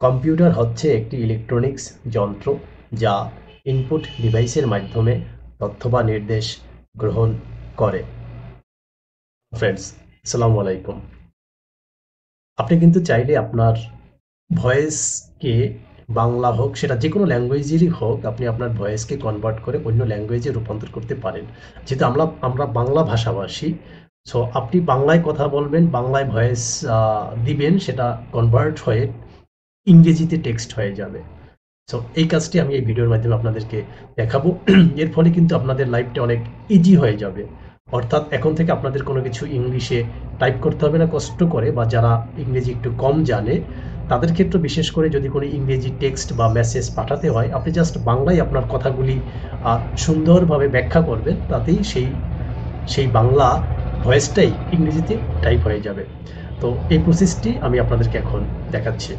Computer হচ্ছে একটি electronics যন্ত্র যা ইনপুট ডিভাইসের মাধ্যমে তথ্য বা নির্দেশ গ্রহণ করে। ফ্রেন্ডস, আসসালামু আলাইকুম। আপনি কিন্তু চাইলে আপনার ভয়েসকে বাংলা হোক, সেটা যে কোনো ল্যাঙ্গুয়েজেরই হোক, আপনি আপনার ভয়েসকে কনভার্ট করে অন্য ল্যাঙ্গুয়েজে রূপান্তর করতে পারেন। যেহেতু আমরা বাংলা ভাষাভাষী, সো আপনি বাংলায় কথা বলবেন, বাংলায় ভয়েস দিবেন, সেটা কনভার্ট হয়ে ইংরেজিতে টেক্সট হয়ে যাবে। সো এই কাজটি আমি এই ভিডিওর মাধ্যমে আপনাদেরকে দেখাবো। এর ফলে কিন্তু আপনাদের লাইফটা অনেক ইজি হয়ে যাবে। অর্থাৎ এখন থেকে আপনাদের কোনো কিছু ইংলিশে টাইপ করতে হবে না কষ্ট করে, বা যারা ইংরেজি একটু কম জানে তাদের ক্ষেত্রে বিশেষ করে যদি কোনো ইংরেজি টেক্সট বা মেসেজ পাঠাতে হয়, আপনি জাস্ট বাংলায় আপনার কথাগুলি সুন্দরভাবে ব্যাখ্যা করবেন, তাতেই সেই বাংলা ভয়েসটাই ইংরেজিতে টাইপ হয়ে যাবে। তো এই প্রসেসটি আমি আপনাদেরকে এখন দেখাচ্ছি।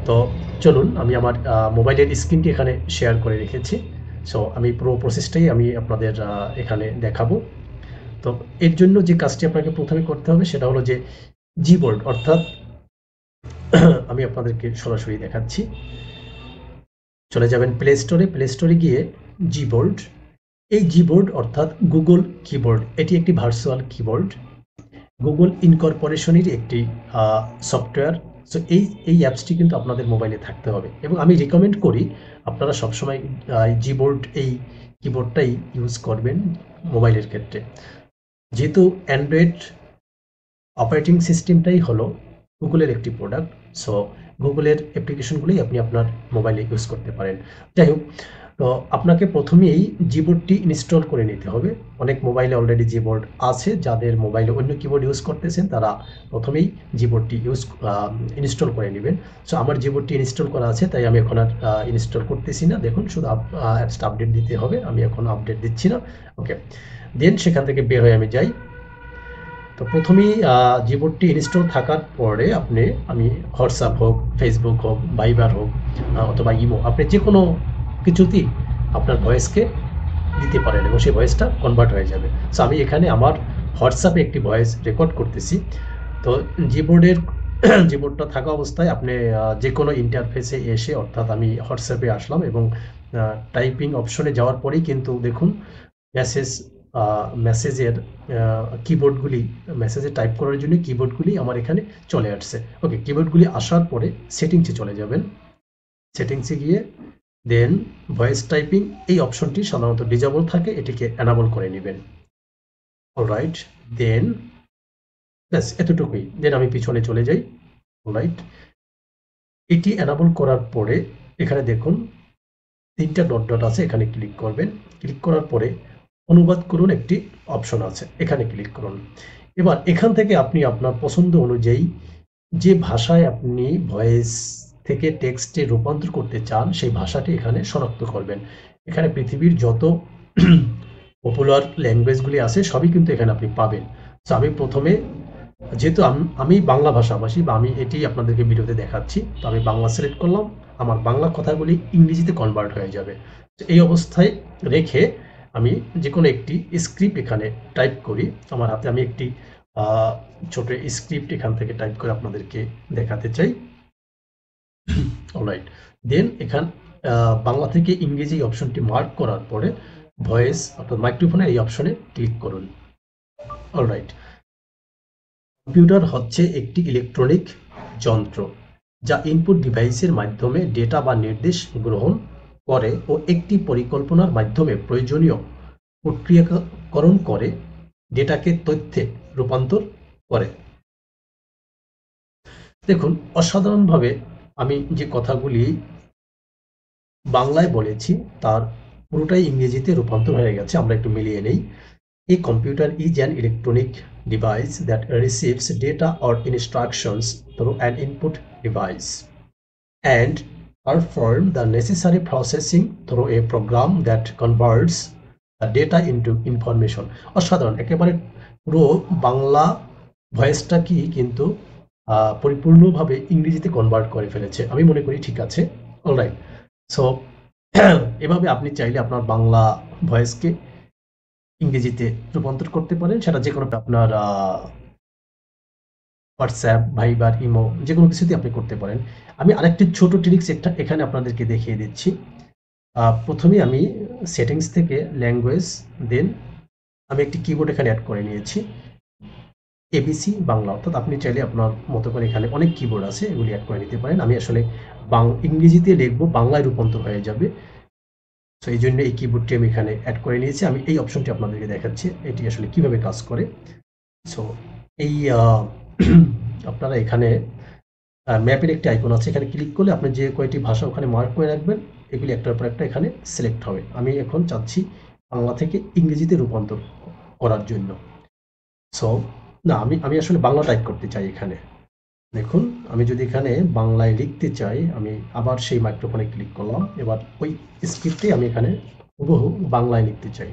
তো চলুন, আমি আমার মোবাইলের স্ক্রিনটি এখানে শেয়ার করে রেখেছি। সো আমি পুরো প্রসেসটাই আমি আপনাদের এখানে দেখাবো। তো এর জন্য যে কাজটি আপনাকে প্রথমে করতে হবে সেটা হলো যে জিবোর্ড, অর্থাৎ আমি আপনাদেরকে সরাসরি দেখাচ্ছি। চলে যাবেন প্লে স্টোরে, প্লে স্টোরে গিয়ে জিবোর্ড, এই জিবোর্ড অর্থাৎ গুগল কিবোর্ড, এটি একটি ভার্চুয়াল কিবোর্ড, গুগল ইনকর্পোরেশনের একটি সফটওয়্যার। সো এই অ্যাপসটি কিন্তু আপনাদের মোবাইলে থাকতে হবে, এবং আমি রিকমেন্ড করি আপনারা সবসময় জিবোর্ড, এই কিবোর্ডটাই ইউজ করবেন মোবাইলের ক্ষেত্রে। যেহেতু অ্যান্ড্রয়েড অপারেটিং সিস্টেমটাই হলো গুগলের একটি প্রোডাক্ট, সো গুগলের অ্যাপ্লিকেশনগুলোই আপনি আপনার মোবাইলে ইউজ করতে পারেন। যাই হোক, তো আপনাকে প্রথমেই জিবোর্ডটি ইনস্টল করে নিতে হবে। অনেক মোবাইলে অলরেডি জিবোর্ড আছে, যাদের মোবাইলে অন্য কিবোর্ড ইউজ করতেছেন তারা প্রথমেই জিবোর্ডটি ইনস্টল করে নেবেন। সো আমার জিবোর্ডটি ইনস্টল করা আছে, তাই আমি এখন আর ইনস্টল করতেছি না। দেখুন, শুধু অ্যাপসটা আপডেট দিতে হবে, আমি এখন আপডেট দিচ্ছি না। ওকে, দেন সেখান থেকে বের হয়ে আমি যাই। তো প্রথমেই জিবোর্ডটি ইনস্টল থাকার পরে আমি হোয়াটসঅ্যাপ হোক, ফেসবুক হোক, ভাইবার হোক, অথবা ইমো, আপনি যে কোনো কিছুতেই আপনার ভয়েসকে দিতে পারেন এবং সেই ভয়েসটা কনভার্ট হয়ে যাবে। সো আমি এখানে আমার হোয়াটসঅ্যাপে একটি ভয়েস রেকর্ড করতেছি। তো জিবোর্ডের জিবোর্ডটা থাকা অবস্থায় আপনি যে কোনো ইন্টারফেসে এসে, অর্থাৎ আমি হোয়াটসঅ্যাপে আসলাম এবং টাইপিং অপশনে যাওয়ার পরেই কিন্তু দেখুন মেসেজ মেসেজের কিবোর্ডগুলি, মেসেজে টাইপ করার জন্য কিবোর্ডগুলি আমার এখানে চলে আসছে। ওকে, কিবোর্ডগুলি আসার পরে সেটিংসে চলে যাবেন। সেটিংসে গিয়ে দেন ভয়েস টাইপিং, এই অপশনটি সাধারণত ডিজেবল থাকে, এটিকে এনাবল করে নেবেন। অলরাইট, দেন ব্যাস এতটুকুই। দেন আমি পিছনে চলে যাই। অলরাইট, এটি এনাবল করার পরে এখানে দেখুন ৩টা ডট ডট আছে, এখানে ক্লিক করবেন। ক্লিক করার পরে অনুবাদ করুন একটি অপশন আছে, এখানে ক্লিক করুন। এবার এখান থেকে আপনি আপনার পছন্দ অনুযায়ী যে ভাষায় আপনি ভয়েস থেকে টেক্সটে রূপান্তর করতে চান সেই ভাষাটি এখানে শনাক্ত করবেন। এখানে পৃথিবীর যত পপুলার ল্যাঙ্গুয়েজগুলি আছে সবই কিন্তু এখানে আপনি পাবেন। তো আমি প্রথমে, যেহেতু আমি বাংলা ভাষাভাষী, বা আমি এটি আপনাদেরকে ভিডিওতে দেখাচ্ছি, তো আমি বাংলা সিলেক্ট করলাম। আমার বাংলা কথাগুলি ইংরেজিতে কনভার্ট হয়ে যাবে। তো এই অবস্থায় রেখে আমি যে কোনো একটি স্ক্রিপ্ট এখানে টাইপ করি। আমার হাতে আমি একটি ছোট স্ক্রিপ্ট এখান থেকে টাইপ করে আপনাদেরকে দেখাতে চাই। অলরাইট, দেন বাংলা থেকে ইংরেজি অপশনটি মার্ক করার পরে ভয়েস অর্থাৎ মাইক্রোফোনের এই অপশনে ক্লিক করুন। অলরাইট, কম্পিউটার হচ্ছে একটি ইলেকট্রনিক যন্ত্র যা ইনপুট ডিভাইসের মাধ্যমে ডেটা বা নির্দেশ গ্রহণ করে ও একটি পরিকল্পনার মাধ্যমে প্রয়োজনীয় প্রক্রিয়াকরণ করে ডেটাকে তথ্যে রূপান্তর করে। দেখুন, অসাধারণভাবে আমি যে কথাগুলি বাংলায় বলেছি তার পুরোটাই ইংরেজিতে রূপান্তর হয়ে গেছে। আমরা একটু মিলিয়ে নেই। A computer is an electronic device that receives data or instructions through an input device and perform the necessary processing through a program that converts the data into information. অসাধারণ, একেবারে পুরো বাংলা ভয়েসটা কি কিন্তু পরিপূর্ণভাবে ইংরেজিতে কনভার্ট করে ফেলেছে। আমি মনে করি ঠিক আছে। অলরাইট, সো এভাবে আপনি চাইলে আপনার বাংলা ভয়েসকে ইংরেজিতে রূপান্তর করতে পারেন, সেটা যে কোনো আপনার হোয়াটসঅ্যাপ, ভাইবার, ইমো যেকোনো কিছুতেই আপনি করতে পারেন। আমি আরেকটি ছোট ট্রিক্স এখানে আপনাদেরকে দেখিয়ে দিচ্ছি। প্রথমেই আমি সেটিংস থেকে ল্যাঙ্গুয়েজ, দেন আমি একটি কিবোর্ড এখানে অ্যাড করে নিয়েছি। এবিসি বাংলা, অর্থাৎ আপনি চাইলে আপনার মতো করে এখানে অনেক কিবোর্ড আছে, এগুলি অ্যাড করে নিতে পারেন। আমি আসলে ইংরেজিতে লিখবো, বাংলায় রূপান্তর হয়ে যাবে। তো এই জন্য এই কিবোর্ডটি আমি এখানে অ্যাড করে নিয়েছি। আমি এই অপশনটি আপনাদেরকে দেখাচ্ছি, এটি আসলে কিভাবে কাজ করে। সো এই আপনারা এখানে ম্যাপের একটি আইকন আছে, এখানে ক্লিক করলে আপনি যে কয়টি ভাষা ওখানে মার্ক করে রাখবেন, এগুলি একটার পর একটা এখানে সিলেক্ট হবে। আমি এখন চাচ্ছি বাংলা থেকে ইংরেজিতে রূপান্তর করার জন্য। সো না, আমি আসলে বাংলা টাইপ করতে চাই এখানে। দেখুন, আমি যদি এখানে বাংলায় লিখতে চাই, আমি আবার সেই মাইক্রোফোনে ক্লিক করলাম। এবার ওই স্ক্রিপ্টে আমি এখানে হুবহু বাংলায় লিখতে চাই।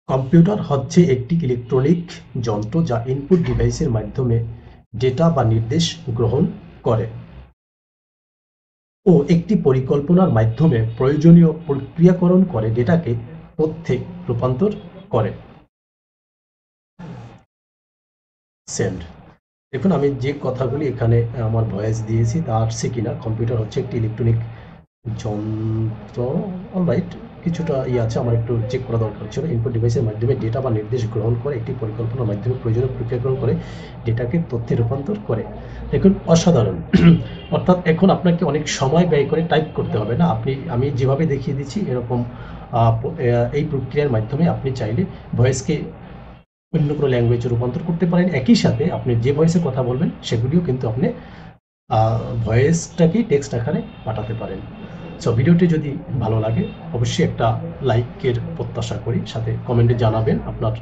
কম্পিউটার হচ্ছে একটি ইলেকট্রনিক যন্ত্র যা ইনপুট ডিভাইসের মাধ্যমে ডেটা বা নির্দেশ গ্রহণ করে ও একটি পরিকল্পনার মাধ্যমে প্রয়োজনীয় প্রক্রিয়াকরণ করে ডেটাকে তথ্যে রূপান্তর করে। সেন্ড। দেখুন, আমি যে কথাগুলি এখানে আমার ভয়েস দিয়েছি তা আসছে কিনা। কম্পিউটার হচ্ছে একটি ইলেকট্রনিক যন্ত্র, অলরাইট, কিছুটা আছে, আমার একটু চেক করা দরকার ছিল। ইনপুট ডিভাইসের মাধ্যমে ডেটা বা নির্দেশ গ্রহণ করে একটি পরিকল্পনার মাধ্যমে প্রয়োজনীয় প্রক্রিয়াকরণ করে ডেটাকে তথ্যে রূপান্তর করে। দেখুন, অসাধারণ। অর্থাৎ এখন আপনাকে অনেক সময় ব্যয় করে টাইপ করতে হবে না। আমি যেভাবে দেখিয়ে দিচ্ছি এরকম এই প্রক্রিয়ার মাধ্যমে আপনি চাইলে ভয়েসকে অন্য কোনো ল্যাঙ্গুয়েজে রূপান্তর করতে পারেন। একই সাথে আপনি যে ভয়েসে কথা বলবেন সেগুলিও কিন্তু আপনি ভয়েসটাকে টেক্সট আকারে পাঠাতে পারেন। সো ভিডিওটি যদি ভালো লাগে অবশ্যই একটা লাইকের প্রত্যাশা করি, সাথে কমেন্টে জানাবেন আপনার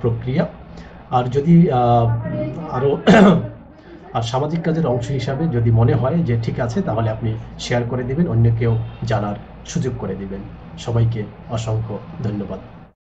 প্রক্রিয়া। আর যদি আরও আর সামাজিক কাজের অংশ হিসাবে যদি মনে হয় যে ঠিক আছে, তাহলে আপনি শেয়ার করে দিবেন, অন্যকেও জানার সুযোগ করে দিবেন। সবাইকে অসংখ্য ধন্যবাদ।